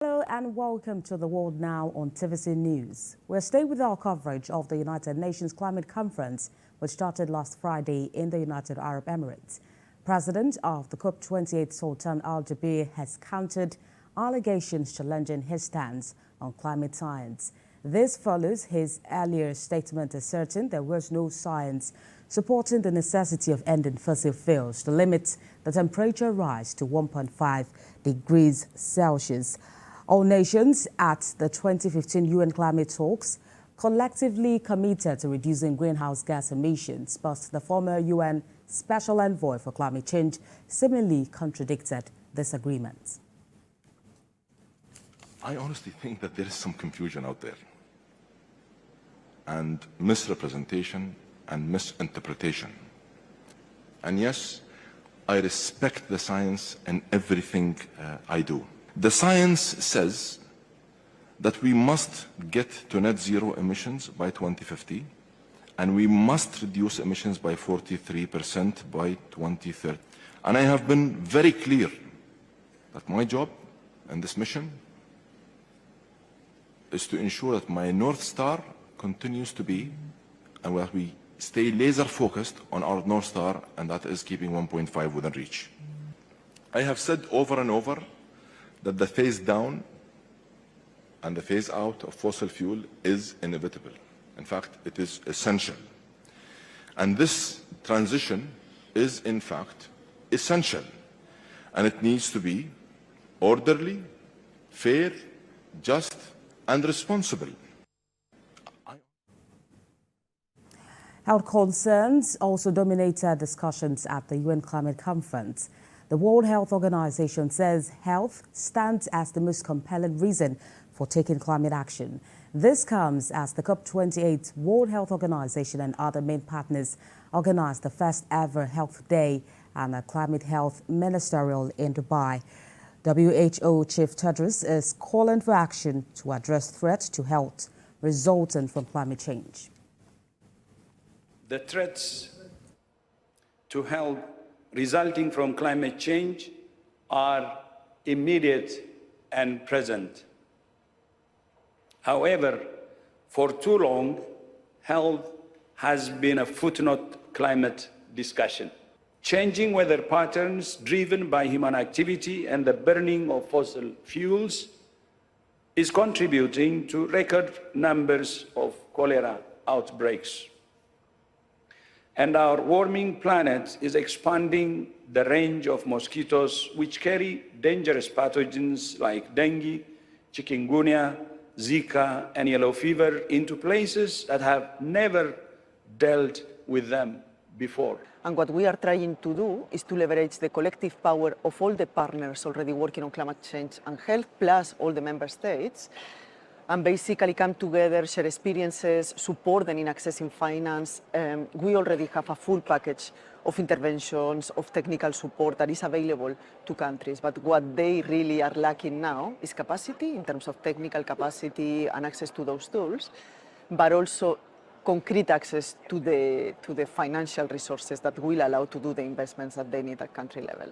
Hello and welcome to the World Now on TVC News. We're staying with our coverage of the United Nations Climate Conference, which started last Friday in the United Arab Emirates. President of the COP28, Sultan Al Jaber, has countered allegations challenging his stance on climate science. This follows his earlier statement asserting there was no science supporting the necessity of ending fossil fuels to limit the temperature rise to 1.5 degrees Celsius. All nations at the 2015 UN climate talks collectively committed to reducing greenhouse gas emissions, but the former UN Special Envoy for Climate Change seemingly contradicted this agreement. I honestly think that there is some confusion out there, and misrepresentation and misinterpretation. And yes, I respect the science in everything I do. The science says that we must get to net zero emissions by 2050, and we must reduce emissions by 43% by 2030. And I have been very clear that my job in this mission is to ensure that my North Star continues to be, and that we stay laser focused on our North Star, and that is keeping 1.5 within reach. I have said over and over that the phase down and the phase out of fossil fuel is inevitable. In fact, it is essential. And this transition is, in fact, essential. And it needs to be orderly, fair, just, and responsible. Health concerns also dominated discussions at the UN Climate Conference. The World Health Organization says health stands as the most compelling reason for taking climate action. This comes as the COP28 World Health Organization and other main partners organized the first ever Health Day and a Climate Health Ministerial in Dubai. WHO Chief Tedros is calling for action to address threats to health resulting from climate change. The threats to health resulting from climate change are immediate and present. However, for too long, health has been a footnote climate discussion. Changing weather patterns driven by human activity and the burning of fossil fuels is contributing to record numbers of cholera outbreaks. And our warming planet is expanding the range of mosquitoes which carry dangerous pathogens like dengue, chikungunya, Zika, and yellow fever into places that have never dealt with them before. And what we are trying to do is to leverage the collective power of all the partners already working on climate change and health, plus all the member states, and basically come together, share experiences, support them in accessing finance. We already have a full package of interventions, of technical support that is available to countries. But what they really are lacking now is capacity in terms of technical capacity and access to those tools, but also concrete access to the financial resources that will allow to do the investments that they need at country level.